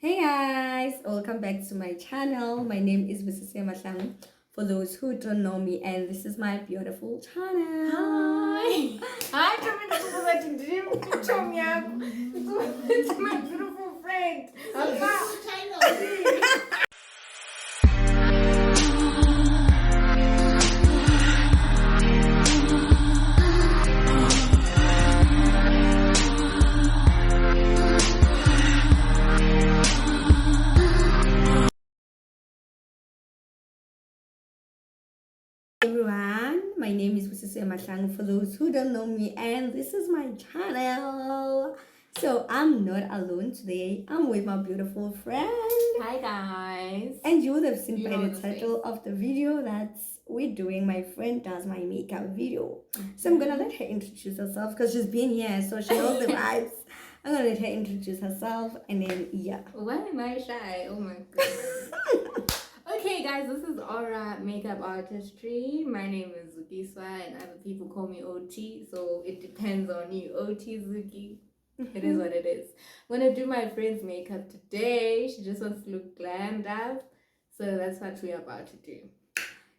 Hey guys, welcome back to my channel. My name is varsity for those who don't know me, and this is my beautiful channel. Hi. Hi, Camila. It's my beautiful friend. Everyone, my name is varsity for those who don't know me, and this is my channel. So I'm not alone today. I'm with my beautiful friend. Hi, guys. And you would have seen You by know the the title of the video that we're doing my friend does my makeup video. So I'm gonna let her introduce herself because she's been here, so she knows the vibes. I'm gonna let her introduce herself and then Why am I shy? Oh my goodness. Okay, guys, this is Aura Makeup Artistry. My name is Zukiswa, and other people call me OT, so it depends on you. OT Zuki. It is what it is. I'm gonna do my friend's makeup today. She just wants to look glammed up, so that's what we're about to do.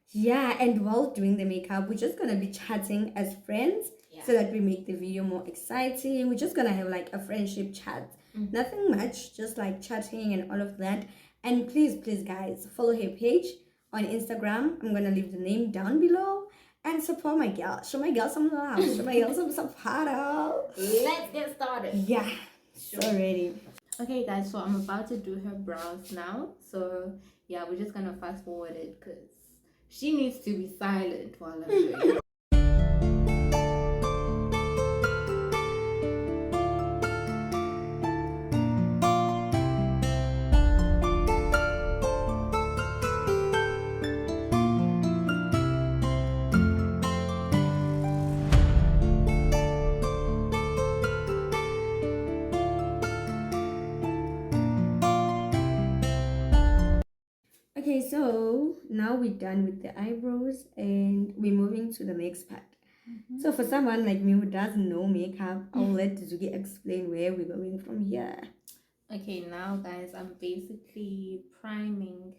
Yeah, and while doing the makeup, we're just gonna be chatting as friends so that we make the video more exciting. We're just gonna have like a friendship chat. Nothing much, just like chatting and all of that. And please, guys, follow her page on Instagram. I'm gonna leave the name down below. And support my girl. Show my girl some love. Show my girl some support. Let's get started. Yeah, so ready. Okay, guys, so I'm about to do her brows now. So yeah, we're just gonna fast forward it because she needs to be silent while I'm doing it. Okay, so now we're done with the eyebrows and we're moving to the next part. So for someone like me who doesn't know makeup, I'll let Zuki explain where we're going from here. Okay, now guys, I'm basically priming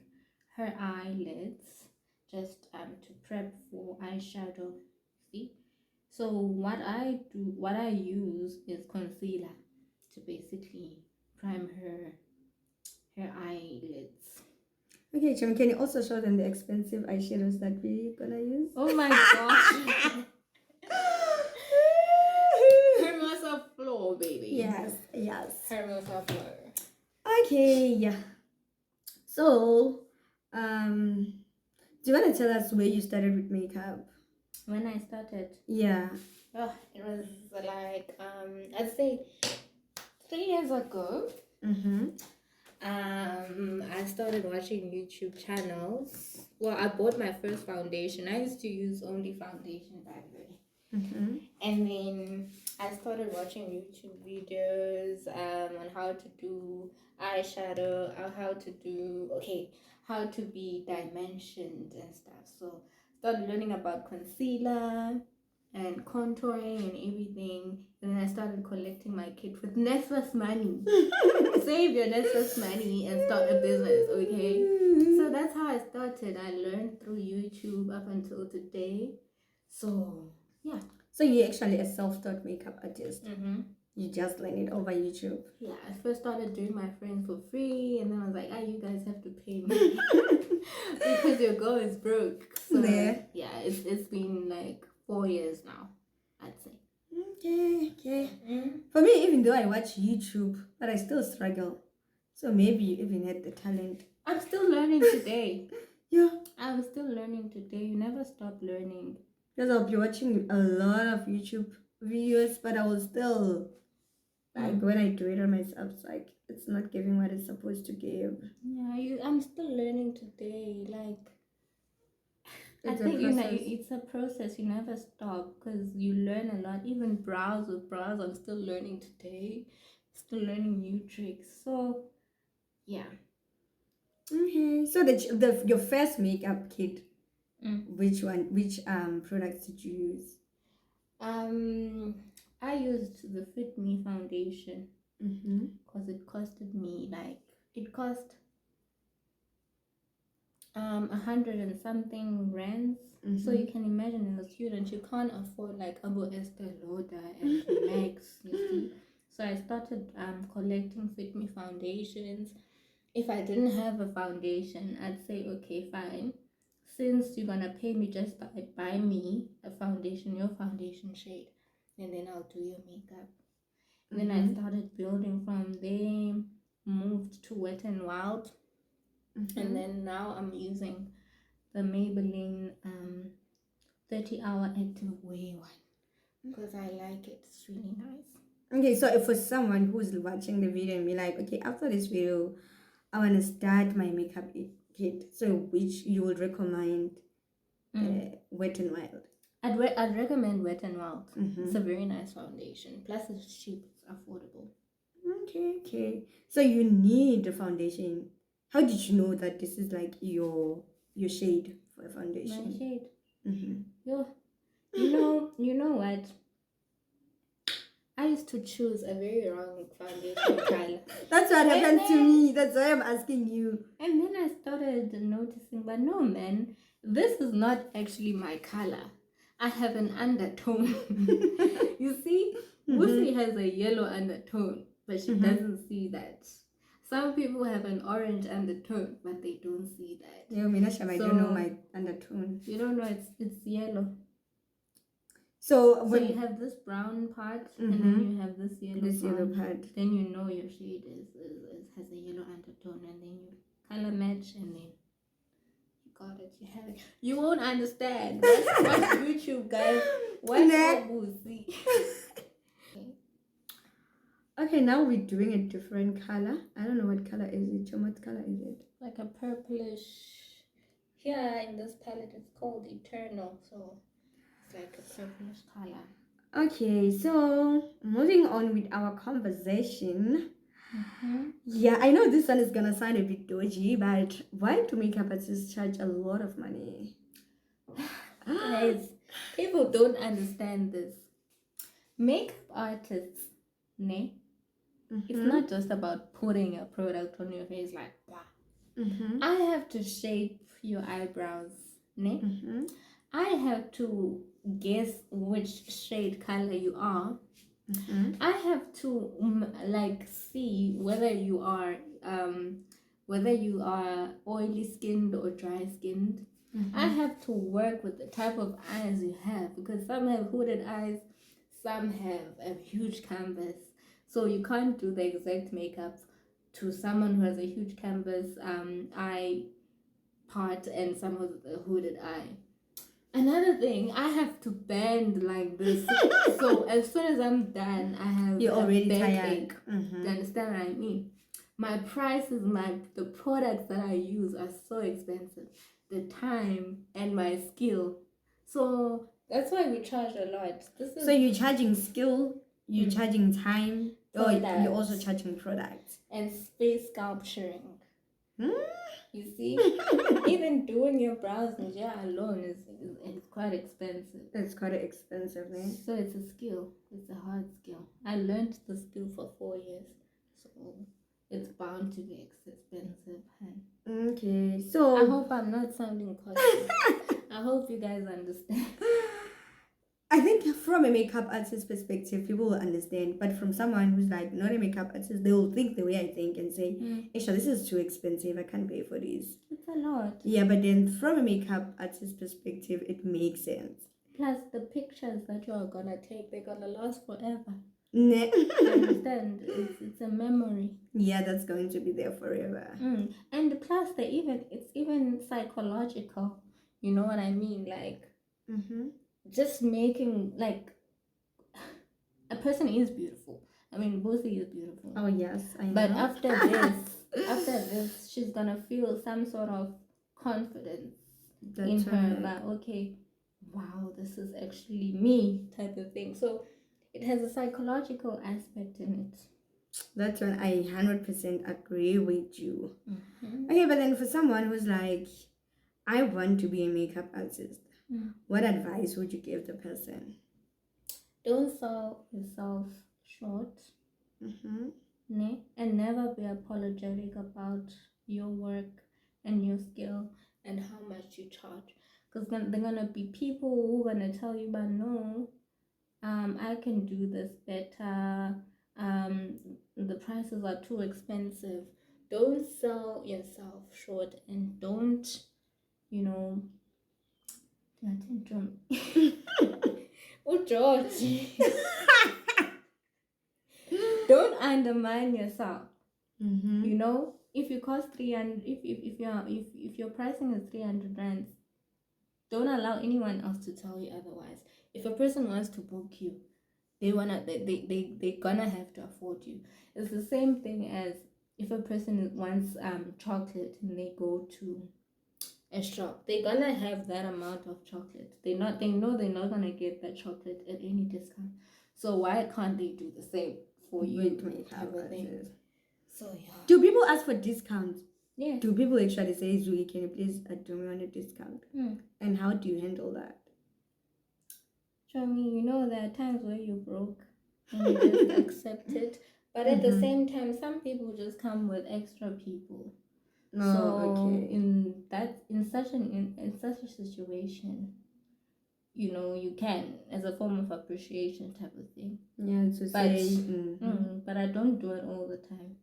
her eyelids just to prep for eyeshadow. See? So what I use is concealer to basically prime her eyelids. Okay, Chum, can you also show them the expensive eyeshadows that we're gonna use? Oh my gosh. Hermosa floor, baby. Yes. Hermosa floor. Okay, yeah. So, do you want to tell us where you started with makeup? When I started? Yeah. Oh, it was like, I'd say 3 years ago. I started watching YouTube channels. Well, I bought my first foundation. I used to use only foundation back then. And then I started watching YouTube videos on how to do eyeshadow, how to be dimensioned and stuff. So started learning about concealer and contouring and everything. And then I started collecting my kit with Netflix money. Save your Netflix money and start a business, okay? So that's how I started. I learned through YouTube up until today. So yeah. So you're actually a self-taught makeup artist. You just learn it over YouTube. Yeah, I first started doing my friends for free, and then I was like, you guys have to pay me because your girl is broke. So yeah, it's been like 4 years now, I'd say. Okay. For me, even though I watch YouTube, but I still struggle. So maybe you even had the talent. I'm still learning today. Yeah. I'm still learning today. You never stop learning. Because I'll be watching a lot of YouTube videos, but I will still, like, when I do it on myself, it's like, it's not giving what it's supposed to give. Yeah, I'm still learning today. Like, It's I think it's a process. You never stop because you learn a lot. Even brows, I'm still learning today. Still learning new tricks. So, yeah. Okay. So your first makeup kit, which products did you use? I used the Fit Me foundation because it costed me like it cost 100 and something rands. So you can imagine, as a student, you can't afford like Abu Estee Lauder and Max, you see. So I started collecting Fit Me foundations. If I didn't have a foundation, I'd say, okay, fine. Since you're gonna pay me, just buy me a foundation, your foundation shade, and then I'll do your makeup. Then I started building from there, moved to Wet n Wild, and then now I'm using the Maybelline 30-hour active way one because I like it. It's really nice. Okay, so if for someone who's watching the video and be like, okay, after this video, I want to start my makeup kit, so which you would recommend? Wet n Wild. I'd recommend Wet n Wild. It's a very nice foundation. Plus, it's cheap. It's affordable. Okay. So you need a foundation. How did you know that this is like your shade for a foundation? My shade. You know what? I used to choose a very wrong foundation color. That's what happened to me. That's why I'm asking you. And then I started noticing, but no, man, this is not actually my color. I have an undertone. You see, Wusi has a yellow undertone, but she doesn't see that. Some people have an orange undertone, but they don't see that. Yeah, I don't know my undertone. You don't know it's yellow. So you have this brown part, and then you have this yellow part. Then you know your shade has a yellow undertone, and then you color match, and then you got it. You have it. You won't understand. Watch YouTube, guys. Watch Wusi. Okay, now we're doing a different color. I don't know what color is it. What color is it? Like a purplish. Here in this palette, it's called Eternal. So it's like a purplish color. Okay, so moving on with our conversation. Yeah, I know this one is gonna sound a bit dodgy, but why do makeup artists charge a lot of money? Guys, people don't understand this. Makeup artists, it's not just about putting a product on your face like wow. I have to shape your eyebrows, I have to guess which shade color you are. I have to like see whether you are oily skinned or dry skinned. I have to work with the type of eyes you have, because some have hooded eyes, some have a huge canvas. So you can't do the exact makeup to someone who has a huge canvas eye part and someone with a hooded eye. Another thing, I have to bend like this. So as soon as I'm done, I have You're already tired. Do you understand what I mean? My prices, the products that I use are so expensive. The time and my skill. So that's why we charge a lot. So you're charging skill, you're charging time, or you're also charging products. And face sculpturing. You see, even doing your brows alone is quite expensive. It's quite expensive, man. So it's a skill. It's a hard skill. I learned the skill for 4 years, so it's bound to be expensive. Okay, so I hope I'm not sounding costly. I hope you guys understand. I think from a makeup artist perspective, people will understand. But from someone who's like not a makeup artist, they will think the way I think and say, Isha, this is too expensive. I can't pay for this. It's a lot. Yeah, but then from a makeup artist perspective, it makes sense. Plus, the pictures that you are going to take, they're going to last forever. You understand? It's a memory. Yeah, that's going to be there forever. And plus, it's even psychological. You know what I mean? Like, just making, like, a person is beautiful. I mean, Bosie is beautiful. Oh, yes, I know. But after this, she's going to feel some sort of confidence in her. Like, okay, wow, this is actually me type of thing. So it has a psychological aspect in it. That's when I 100% agree with you. Okay, but then for someone who's like, I want to be a makeup artist, what advice would you give the person? Don't sell yourself short. And never be apologetic about your work and your skill and how much you charge, because there are gonna be people who are gonna tell you, but no, I can do this better, the prices are too expensive. Don't sell yourself short, and don't, you know, oh George. Don't undermine yourself. You know, if you cost 300, if your pricing is 300 rands, don't allow anyone else to tell you otherwise. If a person wants to book you, they're gonna have to afford you. It's the same thing as if a person wants chocolate and they go to a shop, they're gonna have that amount of chocolate. They know they're not gonna get that chocolate at any discount. So why can't they do the same for you? Type of thing. So yeah. Do people ask for discounts? Yes. Do people actually say, Zui, can you please do me on a discount? And how do you handle that? Show me, you know, there are times where you're broke and you just accept it. But at the same time, some people just come with extra people. No, so okay. in such a situation, you know, you can, as a form of appreciation type of thing. Yeah, to say. But I don't do it all the time.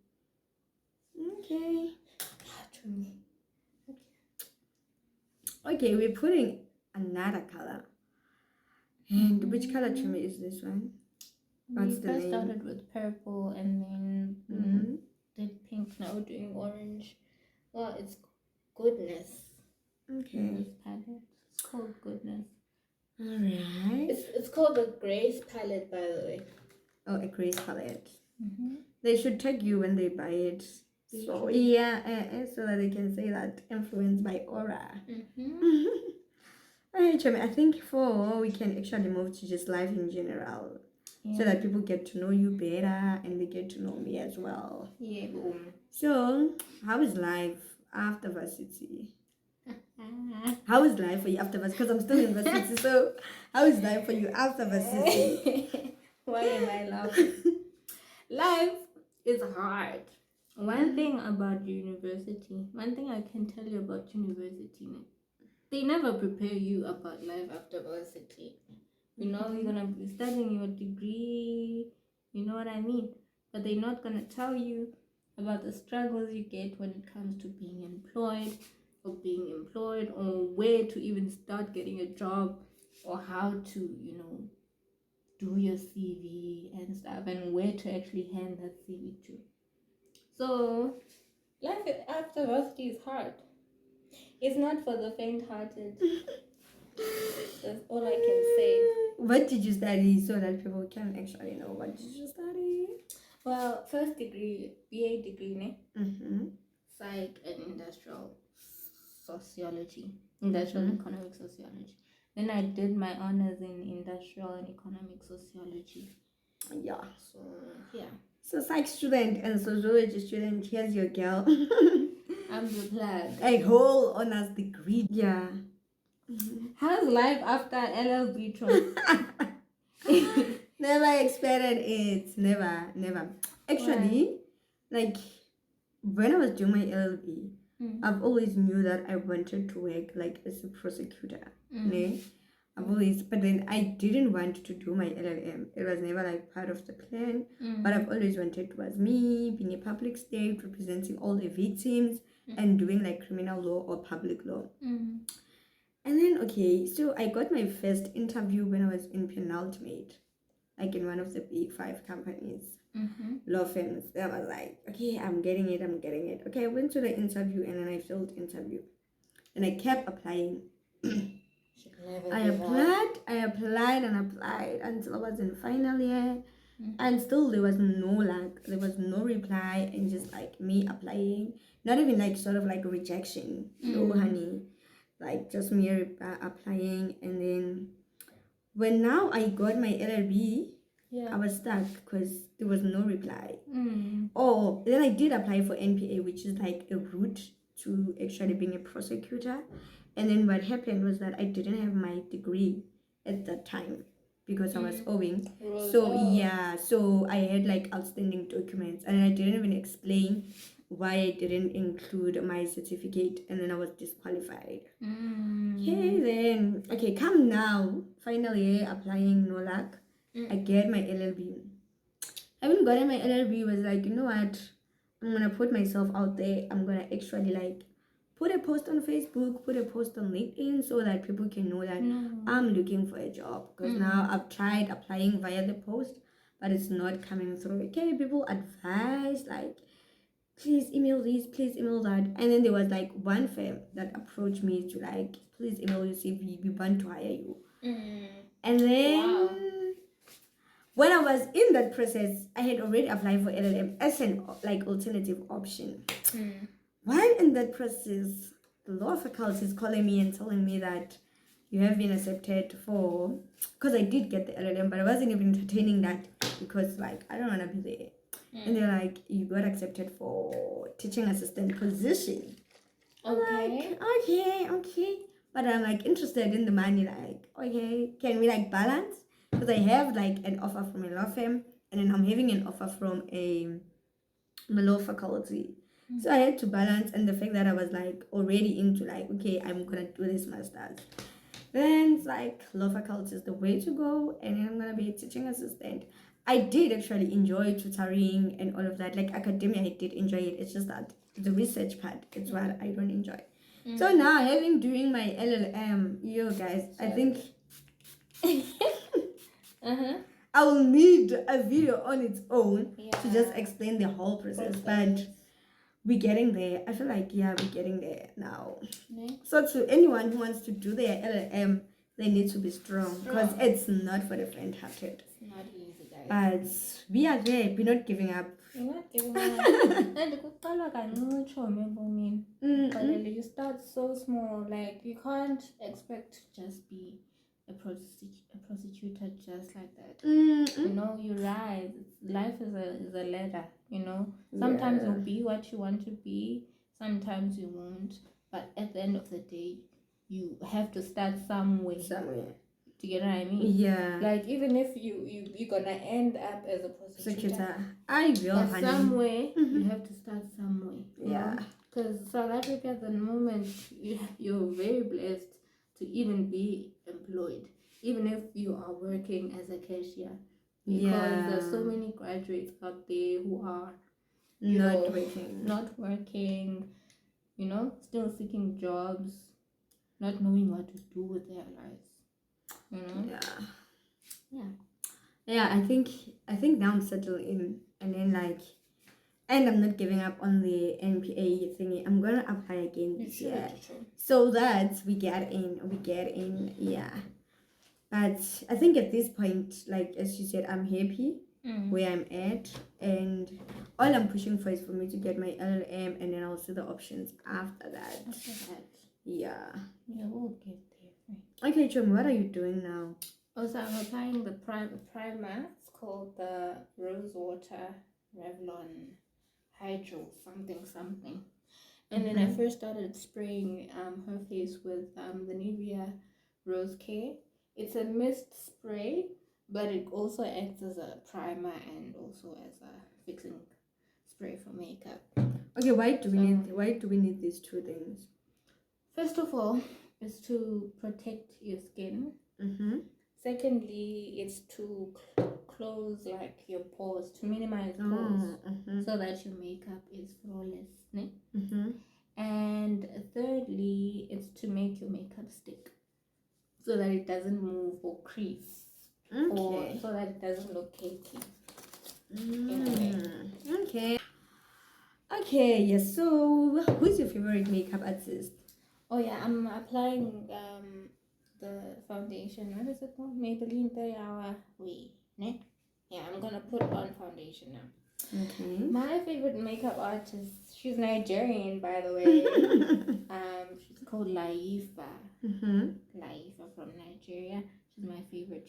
Okay. Okay, we're putting another color. And which color to me is this one? We first started with purple and then did pink. Now we're doing orange. Well, it's goodness. Okay. This palette. It's called goodness. Alright. It's called the Grace palette, by the way. Oh, a Grace palette. They should tag you when they buy it. So yeah, so that they can say that influenced by Aura. Alright, Chami, I think we can actually move to just life in general. Yeah. So that people get to know you better and they get to know me as well. Yeah. So, how is life after varsity? How is life for you after varsity? Because I'm still in varsity, so how is life for you after varsity? Why am I laughing? Life is hard. One thing about university, one thing I can tell you about university, they never prepare you about life after varsity. You know, you're gonna be studying your degree, you know what I mean? But they're not gonna tell you about the struggles you get when it comes to being employed, or where to even start getting a job, or how to, you know, do your CV and stuff, and where to actually hand that CV to. So life after varsity is hard. It's not for the faint-hearted. That's all I can say. What did you study so that people can actually know what did you study? Well, first degree, BA degree, Psych and industrial sociology, industrial and economic sociology. Then I did my honors in industrial and economic sociology. Yeah. So yeah. So psych student and sociology student, here's your girl. I'm the plug. A whole honors degree. Yeah. How's life after LLB? Never expected it. Never. Actually, like when I was doing my LLB, I've always knew that I wanted to work like as a prosecutor. But then I didn't want to do my LLM. It was never like part of the plan. But I've always wanted was me being a public state, representing all the victims and doing like criminal law or public law. And then, so I got my first interview when I was in penultimate, like in one of the big 5 companies, law firms. Then I was like, okay, I'm getting it. Okay, I went to the interview and then I failed interview. And I kept applying. I applied until I was in final year. And still there was no luck. There was no reply, and just like me applying. Not even like sort of like rejection. No, honey. Like just me applying, and then when now I got my LLB, I was stuck because there was no reply. Oh, then I did apply for NPA, which is like a route to actually being a prosecutor. And then what happened was that I didn't have my degree at that time because I was owing. Rose, So yeah, so I had like outstanding documents, and I didn't even explain why I didn't include my certificate, and then I was disqualified. Okay, then okay, come now. Finally, applying, no luck. I get my LLB. I haven't gotten my LLB. Was like, you know what? I'm gonna put myself out there. I'm gonna actually like put a post on Facebook, put a post on LinkedIn, so that people can know that I'm looking for a job. Because now I've tried applying via the post, but it's not coming through. Okay, people advise like, please email this, please email that. And then there was like one firm that approached me to like, please email your CV, we want to hire you. And then when I was in that process, I had already applied for LLM as an like alternative option. While in that process, the law faculty is calling me and telling me that you have been accepted for, because I did get the LLM, but I wasn't even entertaining that because like I don't want to be there. And they're like, you got accepted for teaching assistant position. Okay. Like, okay. But I'm like interested in the money, like, okay, can we like balance? Because I have like an offer from a law firm, and then I'm having an offer from a law faculty. So I had to balance, and the fact that I was like already into like, okay, I'm gonna do this master's. Then it's like law faculty is the way to go, and then I'm gonna be a teaching assistant. I did actually enjoy tutoring and all of that. Like academia, I did enjoy it. It's just that the research part is what I don't enjoy. So now doing my LLM, you guys, I think I will need a video on its own to just explain the whole process. But we're getting there. I feel like we're getting there now. So to anyone who wants to do their LLM, they need to be strong because it's not for the faint-hearted. It's not easy, guys. But we are there. We're not giving up. You're not giving up. And you start so small. Like you can't expect to just be a prosecutor just like that. You know, you rise. Life is a ladder. You know, sometimes you'll be what you want to be. Sometimes you won't. But at the end of the day, you have to start somewhere. Do you get what I mean? Yeah. Like even if you're gonna end up as a prosecutor, I will. But somewhere you have to start somewhere. Yeah. Because South Africa at the moment, you're very blessed to even be employed, even if you are working as a cashier. Because there's so many graduates out there who are not working, you know, still seeking jobs, not knowing what to do with their lives. You know? Yeah, I think now I'm settled in, and then like, and I'm not giving up on the NPA thingy. I'm gonna apply again this year, so that we get in. Yeah, but I think at this point, like as you said, I'm happy where I'm at, and all I'm pushing for is for me to get my LLM, and then I'll see the options after that. Yeah, we'll get there. Okay, Chum, what are you doing now? Also, I'm applying the primer. It's called the Rose Water Revlon Hydro something. And then I first started spraying her face with the Nivea Rose Care. It's a mist spray, but it also acts as a primer and also as a fixing spray for makeup. Okay, why do we need these two things? First of all, it's to protect your skin. Secondly, it's to close like your pores, to minimize pores, so that your makeup is flawless. And thirdly, it's to make your makeup stick, so that it doesn't move or crease, or so that it doesn't look cakey. Okay. Yes. So, who's your favorite makeup artist? Oh yeah, I'm applying the foundation. What is it called? Maybelline 3 Hour Way. Yeah, I'm gonna put on foundation now. Okay. My favorite makeup artist, she's Nigerian, by the way. She's called Laifa. Laifa from Nigeria. She's my favorite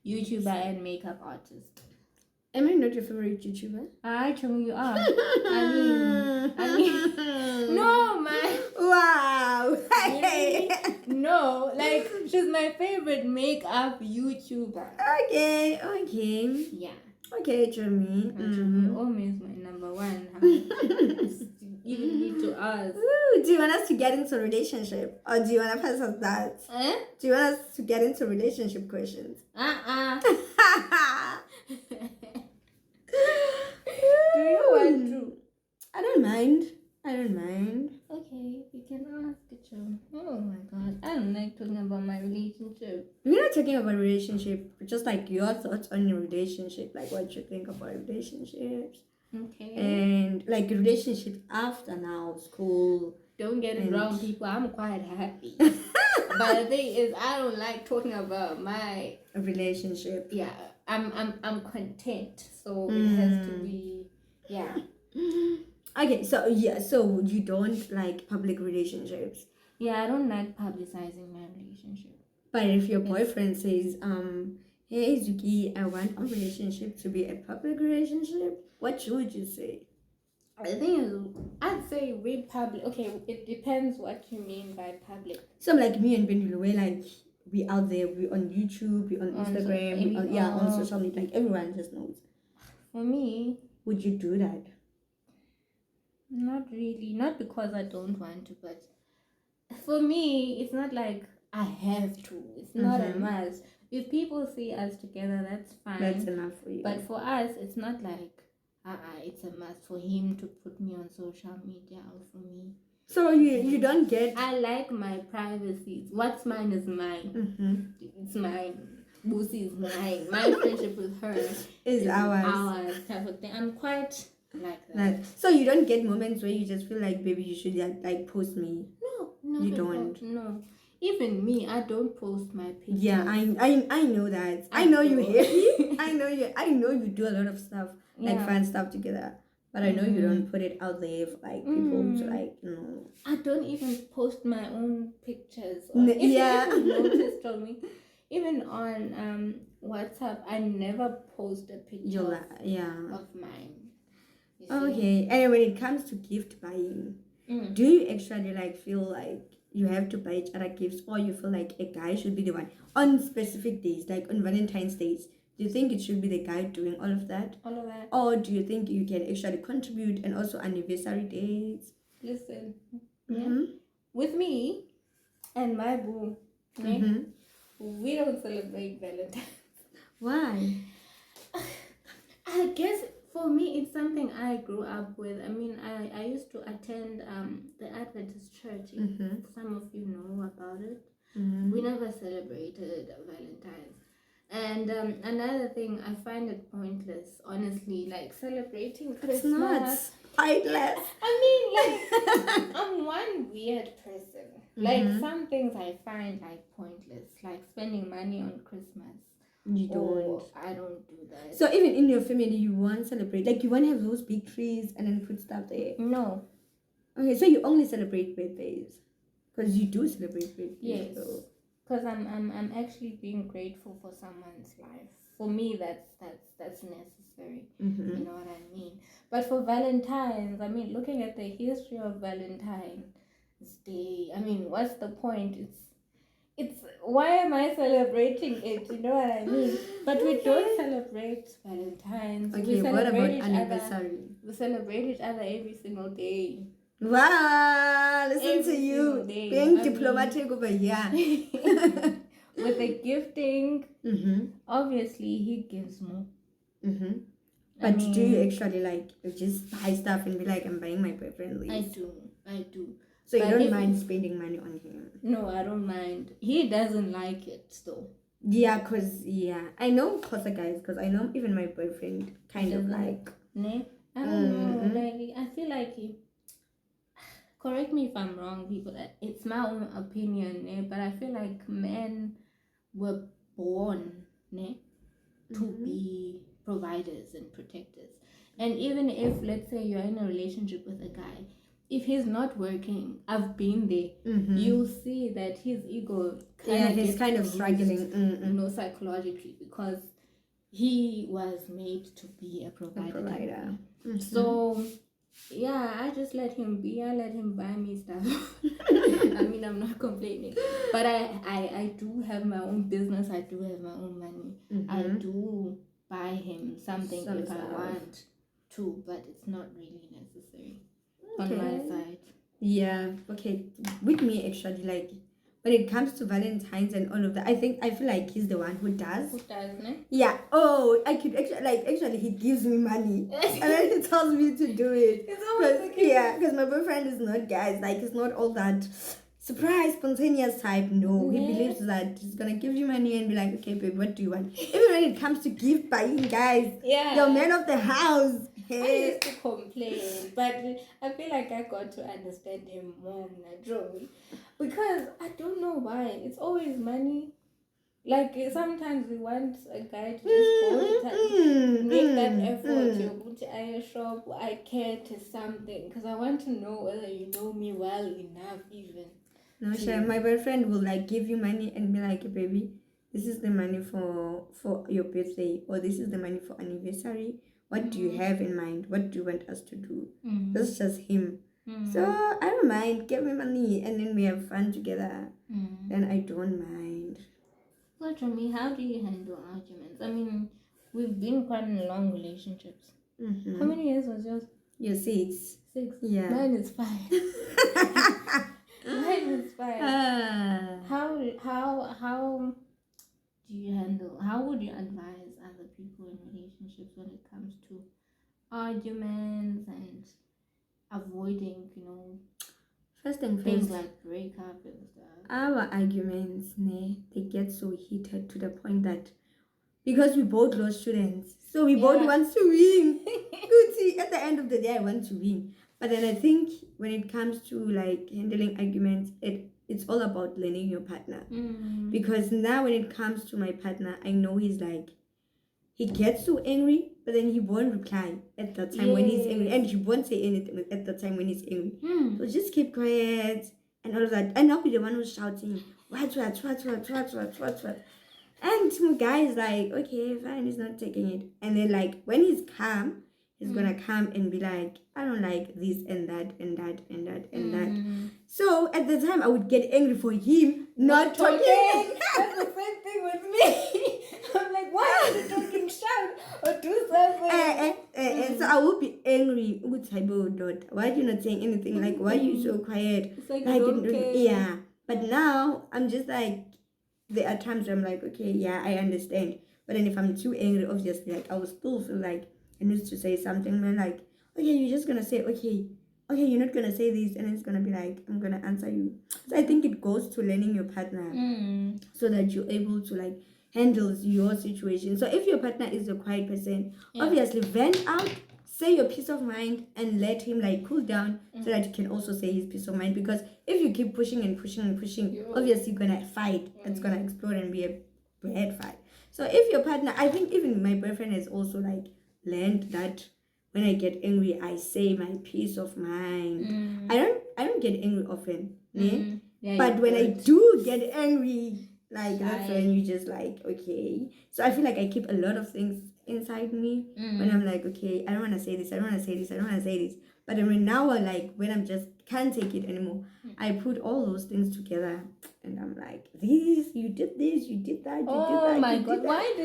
YouTuber and makeup artist. Am I not your favorite YouTuber? Actually, you are. I mean, no, man. Wow. Really? No, like She's my favorite makeup YouTuber. Okay. Yeah. Okay, Jeremy. Always my number one. Even need to ask. Ooh, do you want us to get into a relationship? Or do you want to pass us that? Do you want us to get into relationship questions? Do you want to? I don't mind. Okay, you can ask it. Oh my god, I don't like talking about my relationship. We're not talking about relationship, just like your thoughts on your relationship, like what you think about relationships. Okay. And like relationships after now, school. Don't get it wrong, people. I'm quite happy. But the thing is, I don't like talking about my relationship. Yeah, I'm content, so it has to be Okay, so you don't like public relationships. Yeah, I don't like publicizing my relationship. But if your boyfriend says, hey Zuki, I want our relationship to be a public relationship, what would you say? The thing is, I'd say we public. Okay, it depends what you mean by public. So like me and Benjamin, we're like, we out there, we on YouTube, we on Instagram, on social media, like everyone just knows. For me, would you do that? Not really, not because I don't want to, but for me, it's not like I have to. It's not a must. If people see us together, that's fine. That's enough for you. But for us, it's not like it's a must for him to put me on social media or for me. So you don't get... I like my privacy. What's mine is mine. It's mine. Boosie is mine. My friendship with her is ours. Ours type of thing. I'm quite like that. So you don't get moments where you just feel like, baby, you should like post me. No, you don't. No. Even me, I don't post my pictures. Yeah, I know that. I know you happy. I know you do a lot of stuff, like fun stuff together. But I know you don't put it out there for like people to like, I don't even post my own pictures. If you noticed on me, even on WhatsApp, I never post a picture of mine. Okay, and when it comes to gift buying, do you actually like feel like you have to buy each other gifts, or you feel like a guy should be the one on specific days, like on Valentine's days? Do you think it should be the guy doing all of that? Or do you think you can actually contribute, and also anniversary dates? Listen, with me and my boo, we don't celebrate Valentine's. Why? I guess for me, it's something I grew up with. I mean, I used to attend the Adventist church. Some of you know about it. We never celebrated Valentine's. And another thing, I find it pointless, honestly, like celebrating Christmas. It's not pointless. I mean, like, I'm one weird person. Like, some things I find, like, pointless, like spending money on Christmas. You don't. I don't do that. So even in your family, you won't celebrate? Like, you won't have those big trees and then put stuff there? No. Okay, so you only celebrate birthdays? Because you do celebrate birthdays. Yes. Because I'm actually being grateful for someone's life. For me, that's necessary. You know what I mean? But for Valentine's, I mean, looking at the history of Valentine's Day, I mean, what's the point? It's why am I celebrating it? You know what I mean? But we don't celebrate Valentine's. Okay, what about anniversary? We celebrate each other every single day. Wow, listen to you being diplomatic over here. With the gifting, obviously he gives more. But do you actually like just buy stuff and be like, I'm buying my boyfriend this? I do. So you don't mind spending money on him? No, I don't mind. He doesn't like it though. Yeah, I know Xhosa guys, because I know even my boyfriend kind of like. I don't know. Like, I feel like correct me if I'm wrong, people. It's my own opinion, but I feel like men were born to be providers and protectors. And even if, let's say, you're in a relationship with a guy, if he's not working, I've been there, you'll see that his ego he's kind of struggling, psychologically, because he was made to be a provider. So yeah, I just let him be. I let him buy me stuff. I mean, I'm not complaining, but I do have my own business. I do have my own money. I do buy him something Some if I stuff. want to, but it's not really necessary on my side. Yeah. Okay. With me, actually, like when it comes to Valentine's and all of that, I feel like he's the one who does. Who does, ne? Yeah. Oh, I could actually he gives me money and then he tells me to do it. It's always the case. Yeah, because my boyfriend is not guys like he's not all that surprise spontaneous type. No, he believes that he's gonna give you money and be like, okay, babe, what do you want? Even when it comes to gift buying, guys, Yeah. you're man of the house. I used to complain, but I feel like I got to understand him more naturally because I don't know why it's always money. Like sometimes we want a guy to just go to make that effort. You go to a shop, I care to something because I want to know whether you know me well enough even. No, sure. My boyfriend will like give you money and be like, baby, this is the money for your birthday, or this is the money for anniversary. What do you have in mind? What do you want us to do? That's just him. So I don't mind. Give me money and then we have fun together. Then I don't mind. So, Jomi, how do you handle arguments? I mean, we've been quite in long relationships. How many years was yours? You're 6. 6. Yeah. Mine is 5. Mine is 5. How do you handle? How would you advise other people in relationships when it comes to arguments and avoiding, First and things first, like breakup and stuff? our arguments, they get so heated to the point that because we both lost students, so we both want to win. Good, see, at the end of the day, I want to win. But then I think when it comes to like handling arguments, it's all about learning your partner. Because now when it comes to my partner, I know he's like, he gets so angry, but then he won't reply at that time when he's angry, and he won't say anything at that time when he's angry. So just keep quiet and all of that. And I'll be the one who's shouting, what. And some guy is like, okay, fine, he's not taking it. And then like when he's calm, he's gonna come and be like, I don't like this and that and that and that and that. So at the time I would get angry for him not talking. That's the same thing with me. I'm like, why are you talking? Shout or do something. And so I would be angry. Why are you not saying anything? Like, why are you so quiet? It's like don't care. Yeah. But now I'm just like, there are times where I'm like, okay, yeah, I understand. But then if I'm too angry, obviously, like I will still feel like I need to say something. Man, like, okay, you're just gonna say, okay, you're not gonna say this, and it's gonna be like, I'm gonna answer you. So I think it goes to learning your partner so that you're able to like handle your situation. So if your partner is a quiet person, obviously vent out, say your peace of mind, and let him like cool down so that you can also say his peace of mind. Because if you keep pushing and pushing and pushing, obviously you're gonna fight. It's gonna explode and be a bad fight. So if your partner, I think even my boyfriend has also like learned that when I get angry, I say my peace of mind. I don't get angry often, but when I do get angry, like that's when you just like, okay. So I feel like I keep a lot of things inside me when I'm like, okay, I don't want to say this, I don't want to say this, I don't want to say this. But then now I like when I'm just can't take it anymore, I put all those things together and I'm like, you did this, you did that, you did that. Oh my god, why do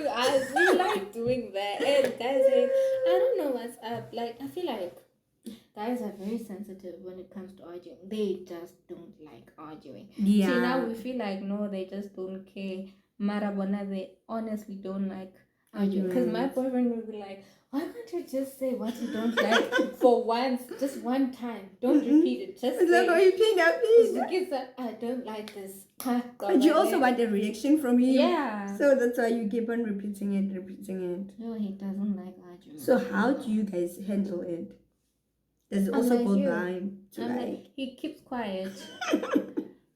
we like doing that? And guys, I don't know what's up. Like, I feel like guys are very sensitive when it comes to arguing. They just don't like arguing. Yeah. See, now we feel like, no, they just don't care. Marabona, they honestly don't like arguing. Because my boyfriend will be like, why can't you just say what you don't like for once, just one time? Don't repeat it. Just say, I don't like this. But you also want a reaction from him. Yeah. So that's why you keep on repeating it. No, he doesn't like arguing. So how do you guys handle it? Does it also go down to like... He keeps quiet.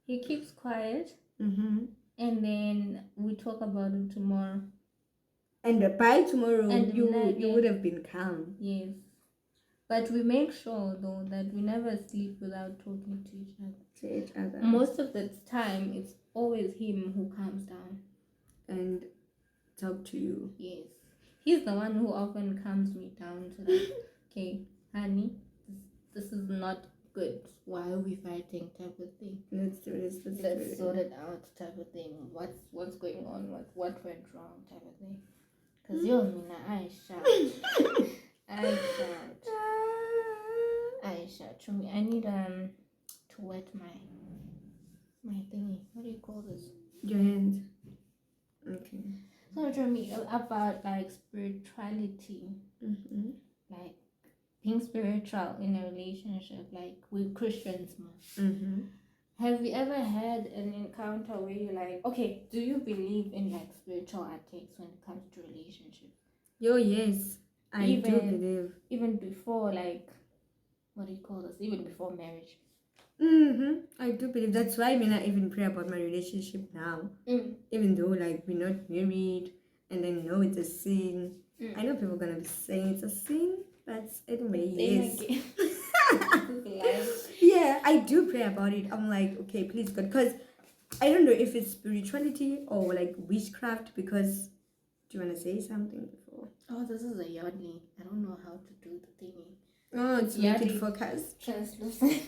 He keeps quiet. And then we talk about it tomorrow. And by tomorrow, you would have been calm. Yes. But we make sure, though, that we never sleep without talking to each other. Most of the time, it's always him who calms down. And talk to you. Yes. He's the one who often calms me down to like, okay, honey, not good. Why are we fighting? Type of thing. Let's do this. Let's sort it out. Type of thing. What's going on? What went wrong? Type of thing. Cause you and me now, I shout. I shout. To me, I need to wet my thingy. What do you call this? Your hands. Okay. So to me about like spirituality, like being spiritual in a relationship, like with Christians, man. Have you ever had an encounter where you're like, okay, do you believe in like spiritual attacks when it comes to relationships? Yo, yes, I do believe. Even before, like, what do you call this? Even before marriage. I do believe. That's why I mean, I even pray about my relationship now. Even though like we're not married, and I know it's a sin. I know people are gonna be saying it's a sin, but anyway, yes. Yeah, I do pray about it. I'm like, okay, please God, because I don't know if it's spirituality or like witchcraft. Because do you wanna say something before? Oh, this is a yardney. I don't know how to do the thingy. Oh, it's make it focus. Translucent.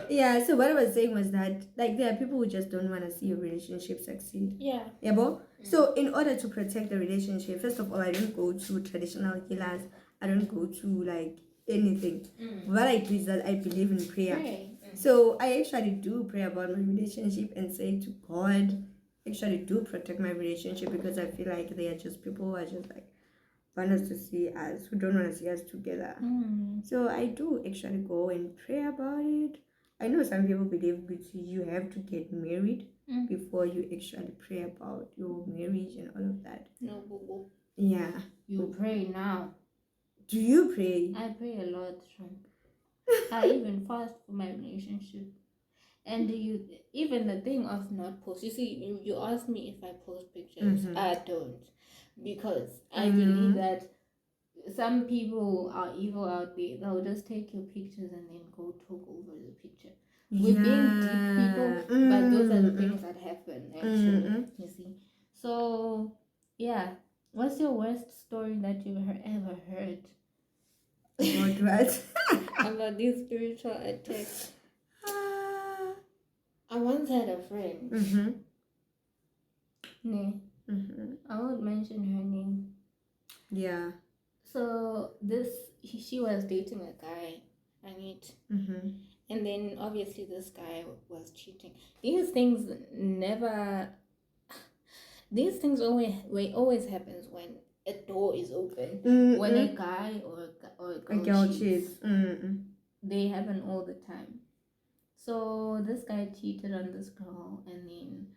Yeah, so what I was saying was that like there are people who just don't want to see a relationship succeed. Yeah, bro. So in order to protect the relationship, first of all, I don't go to traditional healers. I don't go to like anything. What I do is that I believe in prayer. So I actually do pray about my relationship and say to God, actually do protect my relationship, because I feel like they are just people who are just like want us to see us, who don't want to see us together. So I do actually go and pray about it. I know some people believe you have to get married before you actually pray about your marriage and all of that. No, boo. Yeah. You pray now. Do you pray? I pray a lot. I even fast for my relationship. And even the thing of not post. You see, you asked me if I post pictures. I don't. Because I believe that some people are evil out there. They'll just take your pictures and then go talk over the picture. We're being deep people, but those are the things that happen, actually. You see? So, yeah. What's your worst story that you've ever heard? About what? About these spiritual attacks. I once had a friend. I won't mention her name. Yeah. So she was dating a guy, and then obviously this guy was cheating. These things always happens when a door is open. When a guy or a girl cheats. They happen all the time. So this guy cheated on this girl, and then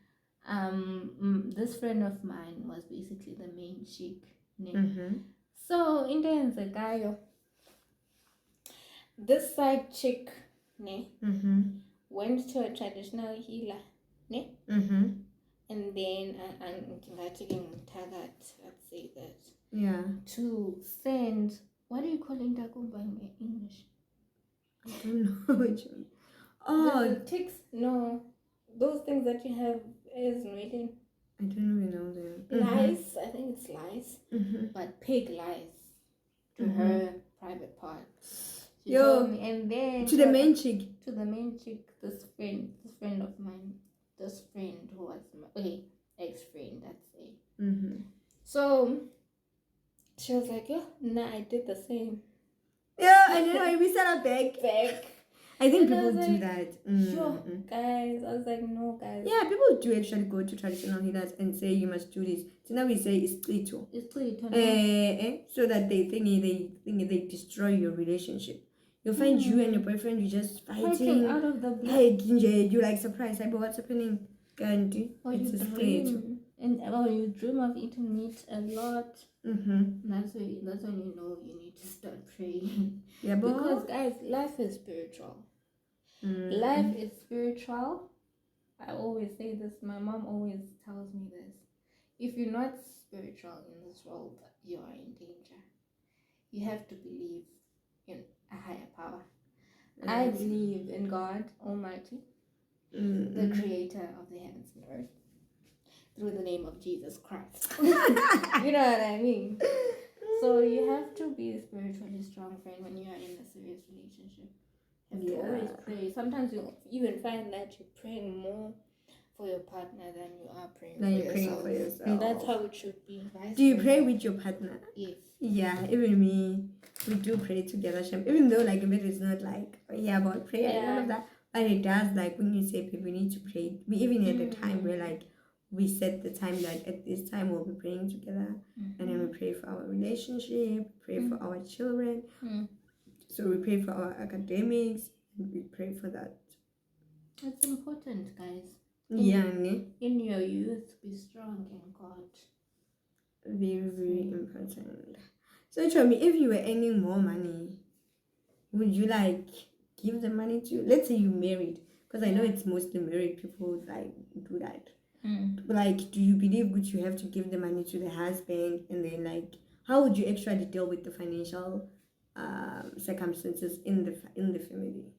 this friend of mine was basically the main chick. So in the end, the guy, this side chick, went to a traditional healer, and then let's say that, to send, what do you call Indakumba in English? I don't know which one. Oh, the ticks. No, those things that you have is written. I don't even know them. Lies, I think it's lies, but pig lies to her private part. She told me, and then to the main chick, this friend of mine, this friend who was my ex-friend, that's it. So she was like, I did the same. Yeah, and then we set up back. I think people do that. Sure, guys. I was like, no, guys. Yeah, people do actually go to traditional healers and say you must do this. So now we say it's Clito. It's Clito. So that they think they destroy your relationship. You'll find you and your boyfriend, you just fighting out of the blue. Like you like surprised. But what's happening? It's a dream. And you dream of eating meat a lot. That's when you know you need to start praying. Yeah, because guys, life is spiritual. Life is spiritual. I always say this. My mom always tells me this. If you're not spiritual in this world, you are in danger. You have to believe in a higher power. I believe in God Almighty, the creator of the heavens and earth, through the name of Jesus Christ. You know what I mean? So you have to be a spiritually strong friend when you are in a serious relationship. You have to always pray. Sometimes you even find that you're praying more for your partner than you are praying for yourself. And that's how it should be. Do you pray with your partner? Yes. Yeah, even me, we do pray together. Even though like if it is not like about prayer and all of that, but it does like when you say people need to pray. We even had a time where like we set the time that at this time we'll be praying together, and then we pray for our relationship, pray for our children. So we pray for our academics, and we pray for that. It's important, guys. In your youth, be strong in God. Very, very important. So tell me, if you were earning more money, would you like give the money to, let's say you married, because I know it's mostly married people like do that. Like, do you believe that you have to give the money to the husband, and then like how would you actually deal with the financial circumstances in the family?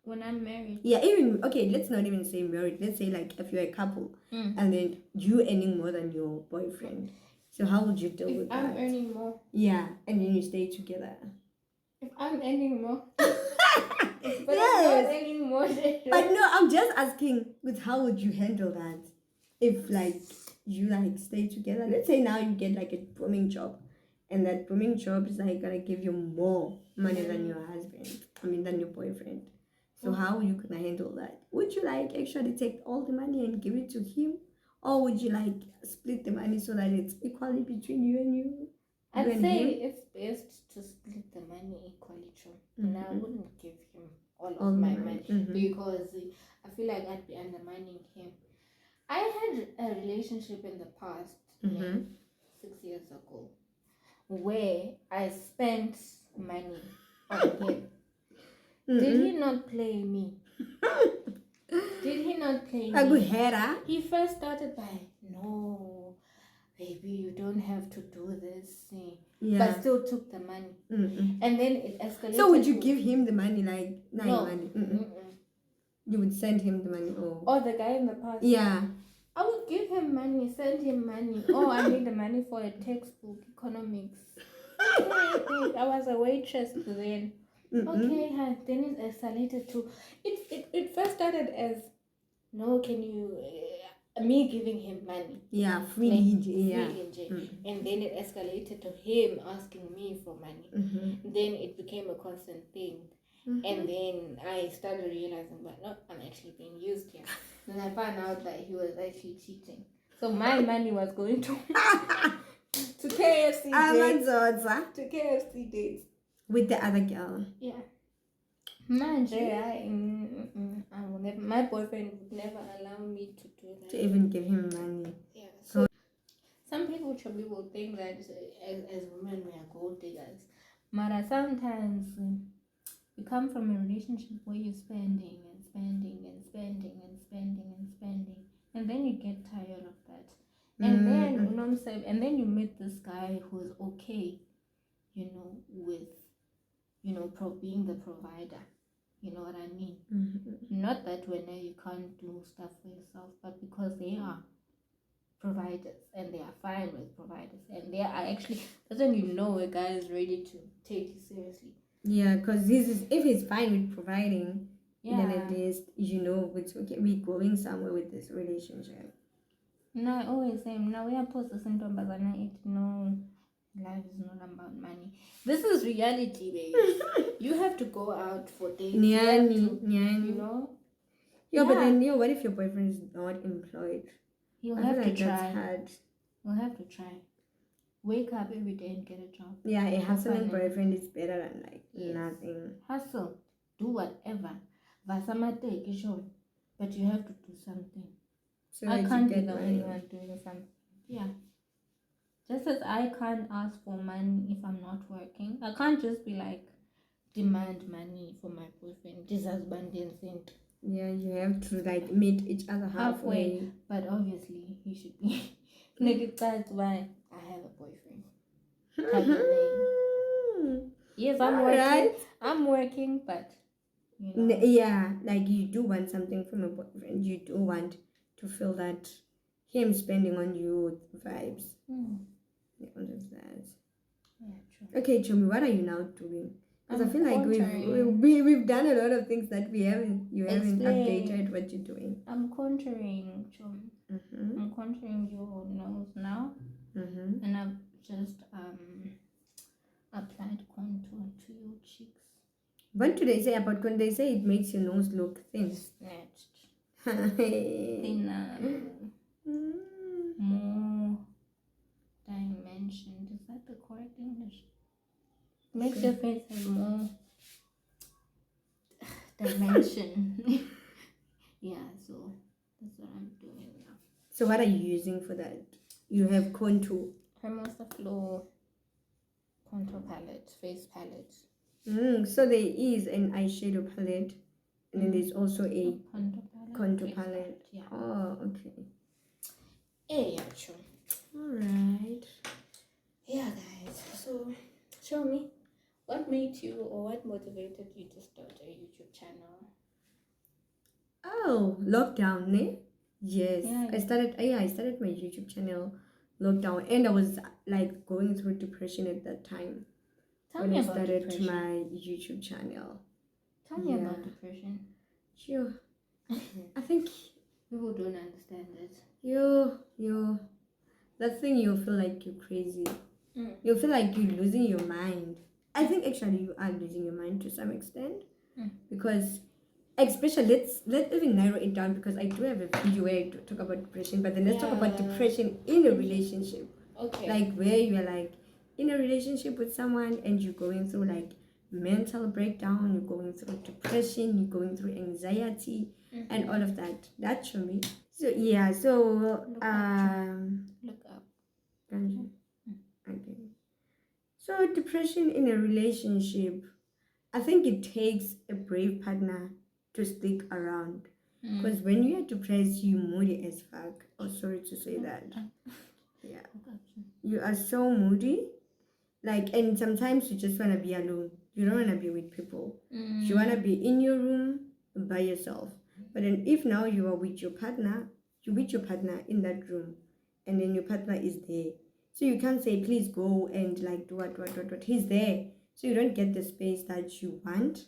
When I'm married? Yeah, even okay, let's not even say married. Let's say like if you're a couple and then you earning more than your boyfriend. So how would you deal with that? I'm earning more. Yeah, and then you stay together. If I'm earning more. But yes. I'm not earning more. But no, I'm just asking with how would you handle that? If like you like stay together. Let's say now you get like a booming job, and that booming job is like gonna give you more money than your husband. Than your boyfriend. So how are you gonna handle that? Would you like actually take all the money and give it to him? Or would you like split the money so that it's equally between you and you? I'd say it's best to split the money equally, true. And I wouldn't give him all of my money because I feel like I'd be undermining him. I had a relationship in the past, 6 years ago, where I spent money on him. Did he not play me? Did he not play me? A good header. He first started by, no, baby, you don't have to do this thing. Yeah. But still took the money. And then it escalated. So would you give him the money like money? You would send him the money or the guy in the past? Yeah. I would give him money, send him money. Oh, I need the money for a textbook, economics. Okay, I was a waitress then. Okay, then it escalated to it first started as no, can you me giving him money. Yeah, freely. And then it escalated to him asking me for money. Then it became a constant thing. And then I started realizing, but no, I'm actually being used here. Then I found out that he was actually cheating. So my money was going to KFC dates. To KFC dates. With the other girl. Yeah. I will never, my boyfriend would never allow me to do that. To even give him money. Yeah. So some people will think that as women we are gold diggers. But sometimes you come from a relationship where you're spending and spending and spending and spending and spending, and then you get tired of that. And then you know what I'm saying, and then you meet this guy who's okay, with being the provider. You know what I mean? Not that when you can't do stuff for yourself, but because they are providers and they are fine with providers, and they are actually, that's when you know a guy is ready to take you seriously. Yeah, because if he's fine with providing, then at least it's okay, we're going somewhere with this relationship. No, I always say, now we are posting no, life is not about money. This is reality, baby. You have to go out for dates. Yeah, but then what if your boyfriend is not employed? You'll have to try. That's hard. You'll have to try. Wake up every day and get a job. Yeah, a hustling boyfriend is better than nothing. Hustle. Do whatever. But you have to do something. So I can't be the only one doing something. Yeah. Just as I can't ask for money if I'm not working. I can't just be like, demand money for my boyfriend. This husband didn't. Yeah, you have to meet each other halfway. But obviously, you should be. That's why I have a boyfriend. Yes, I'm working. Right? I'm working, but yeah, you do want something from a boyfriend. You do want to feel that him spending on you vibes. All of that. Yeah, true. Okay, Chumi, what are you now doing? Because I feel like contouring. we've done a lot of things that you haven't Explain. updated what you're doing. I'm contouring, Chum. Mm-hmm. I'm contouring your nose now, Mm-hmm. and I've just applied contour to your cheeks. What do they say about when they say it makes your nose look thin? Snatched, Hey. thinner, more dimensioned. Is that the correct English? Makes your face have more dimension. Yeah, so that's what I'm doing now. So what are you using for that? You have contour. Hermosa Flow contour palette, face palette. So there is an eyeshadow palette, and then there's also a contour palette. Yeah. Oh, okay. Yeah, sure. Alright. Yeah, guys. So, show me what made you or what motivated you to start a YouTube channel? Oh, lockdown, ne? Yes. Yeah, I started my YouTube channel lockdown, and I was like going through depression at that time. Tell me about started depression. my YouTube channel. Tell me about depression. Sure. I think people don't understand it. That thing you feel like you're crazy. Mm. You feel like you're losing your mind. I think actually you are losing your mind to some extent. Because especially let's even narrow it down, because I do have a video where I talk about depression, but then let's talk about depression in a relationship. Okay. Like where you're like in a relationship with someone and you're going through like mental breakdown, you're going through depression, you're going through anxiety and all of that. That's for me. So yeah, so look up. Okay. So depression in a relationship, I think it takes a brave partner to stick around. Because when you are depressed, you moody as fuck. Oh, sorry to say that. Yeah. You are so moody. Like, and sometimes you just want to be alone. You don't want to be with people. You want to be in your room by yourself. But then if now you are with your partner, you're with your partner in that room, and then your partner is there. So you can't say, please go and like do what. He's there. So you don't get the space that you want.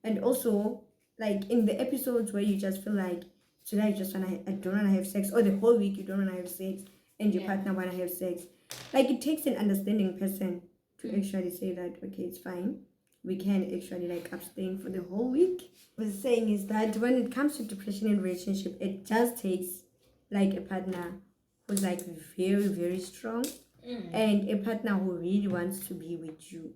And also, like in the episodes where you just feel like, today I don't want to have sex, or the whole week you don't want to have sex, and your partner want to have sex. Like it takes an understanding person to actually say that, okay, it's fine. We can actually like abstain for the whole week. What I'm saying is that when it comes to depression in relationship, it just takes like a partner who's like very, very strong, and a partner who really wants to be with you.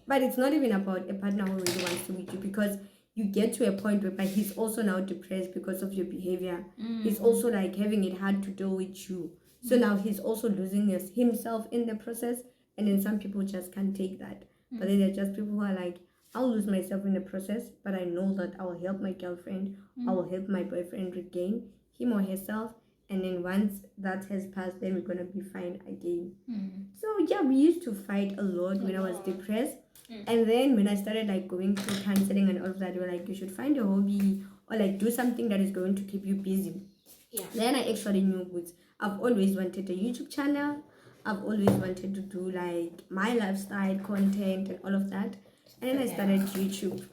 But it's not even about a partner who really wants to be with you, because you get to a point where he's also now depressed because of your behavior. He's also like having it hard to deal with you. So now he's also losing himself in the process. And then some people just can't take that. But then there are just people who are like, I'll lose myself in the process, but I know that I will help my girlfriend. I will help my boyfriend regain him or herself. And then once that has passed, then we're going to be fine again. So yeah, we used to fight a lot when I was depressed. And then when I started like going through counseling and all of that, they were like, you should find a hobby or like do something that is going to keep you busy. Yeah. Then I actually knew what I've always wanted a YouTube channel. I've always wanted to do like my lifestyle content and all of that. And then I started YouTube.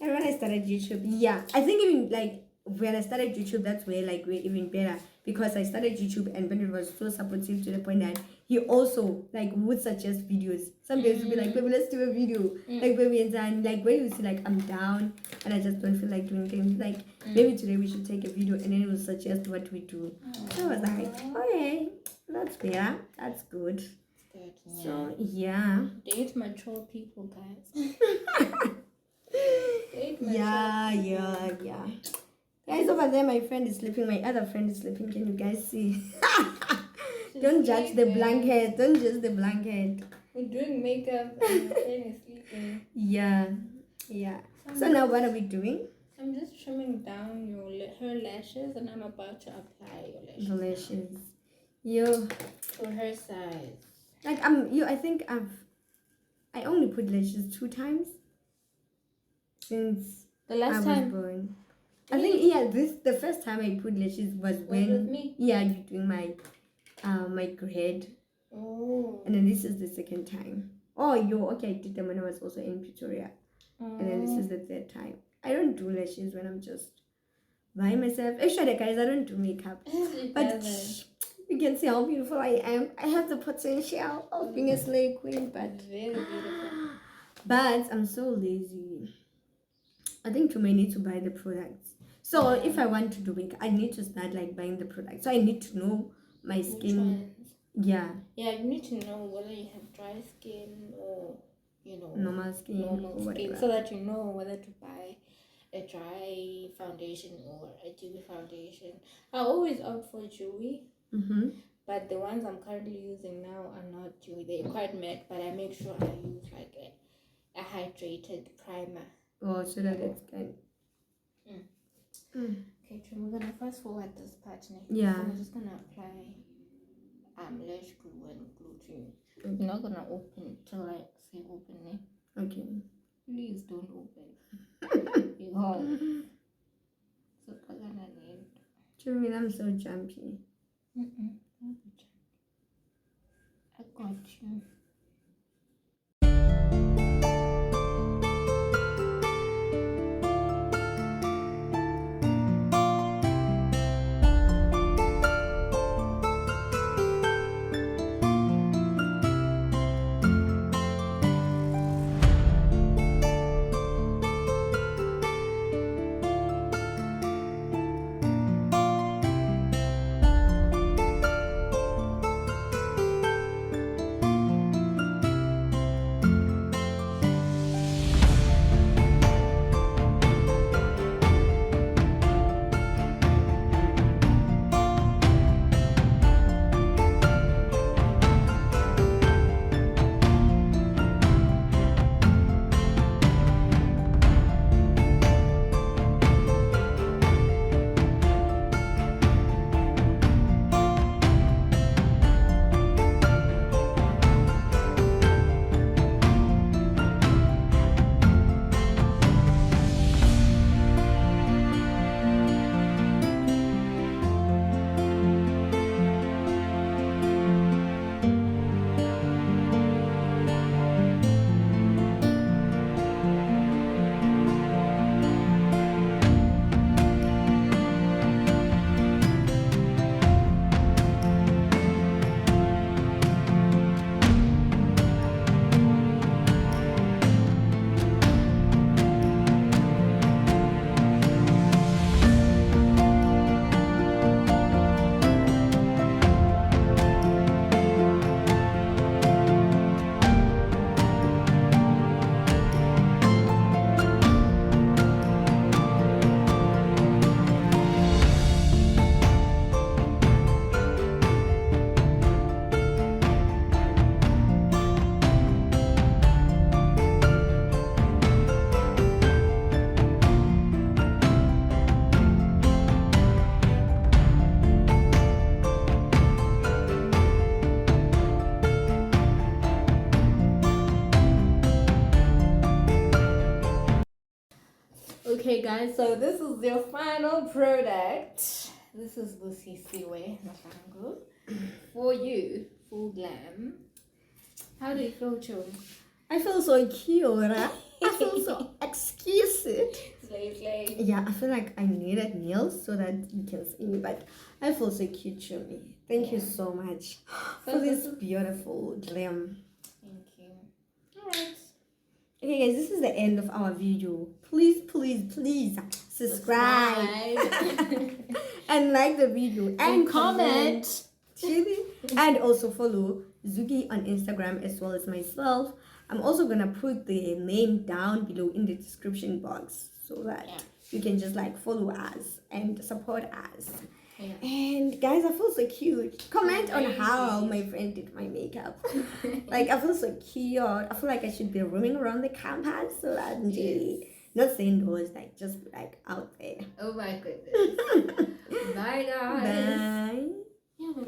And when I started YouTube, yeah, I think even like when I started YouTube, that's where like we're even better, because I started YouTube and Bennett was so supportive to the point that he also like would suggest videos. Some days he'd be like, baby, let's do a video. Like baby, and then like when you see like I'm down and I just don't feel like doing things, like maybe today we should take a video, and then he will suggest what we do. So I was like, okay, that's better. That's good. So yeah. Date mature people, guys. Yeah. Guys, over there, my friend is sleeping. My other friend is sleeping. Can you guys see? Don't judge the blanket. Don't judge the blanket. We're doing makeup and my friend is sleeping. Yeah. So now what are we doing? I'm just trimming down her lashes, and I'm about to apply your lashes. The lashes. You. For her size. Like I think I only put lashes 2 times since the last I was born. I think the first time I put lashes was when with me. Yeah, you doing my grade. Oh. And then this is the second time. Oh, okay, I did them when I was also in Pretoria. And then this is the third time. I don't do lashes when I'm just by myself. Actually, guys, I don't do makeup. But you can see how beautiful I am. I have the potential of being a slay queen, but very beautiful. But I'm so lazy. I think too many to buy the products. So if I want to do makeup, I need to start like buying the products. So I need to know my skin. Yeah. Yeah, you need to know whether you have dry skin or normal skin, so that you know whether to buy a dry foundation or a dewy foundation. I always opt for dewy, but the ones I'm currently using now are not dewy. They're quite matte, but I make sure I use like a hydrated primer. Oh, so that it's kind. Okay, so we're gonna fast forward this part now. Yeah. So I'm just gonna apply lash glue and glue to you. Okay. You're not gonna open till I say open it. Okay. Please don't open. You hold. So I'm gonna need. Jimmy, I'm so jumpy. I got you. Okay guys, so this is your final product. This is the CC-way Nafango for you, full glam. How do you feel, Joe? I feel so cute. I feel so exquisite. Slay. Yeah, I feel like I needed nails so that you can see me, but I feel so cute, Chumi. Thank you so much for this beautiful glam. Thank you. Alright. Okay guys, this is the end of our video. Please subscribe. And like the video and comment. And also follow Zuki on Instagram as well as myself. I'm also gonna put the name down below in the description box so that you can just like follow us and support us. And guys, I feel so cute. Comment on how my friend did my makeup. Like, I feel so cute. I feel like I should be roaming around the campus so that not saying those, like just like out there. Oh my goodness. Bye guys. Bye.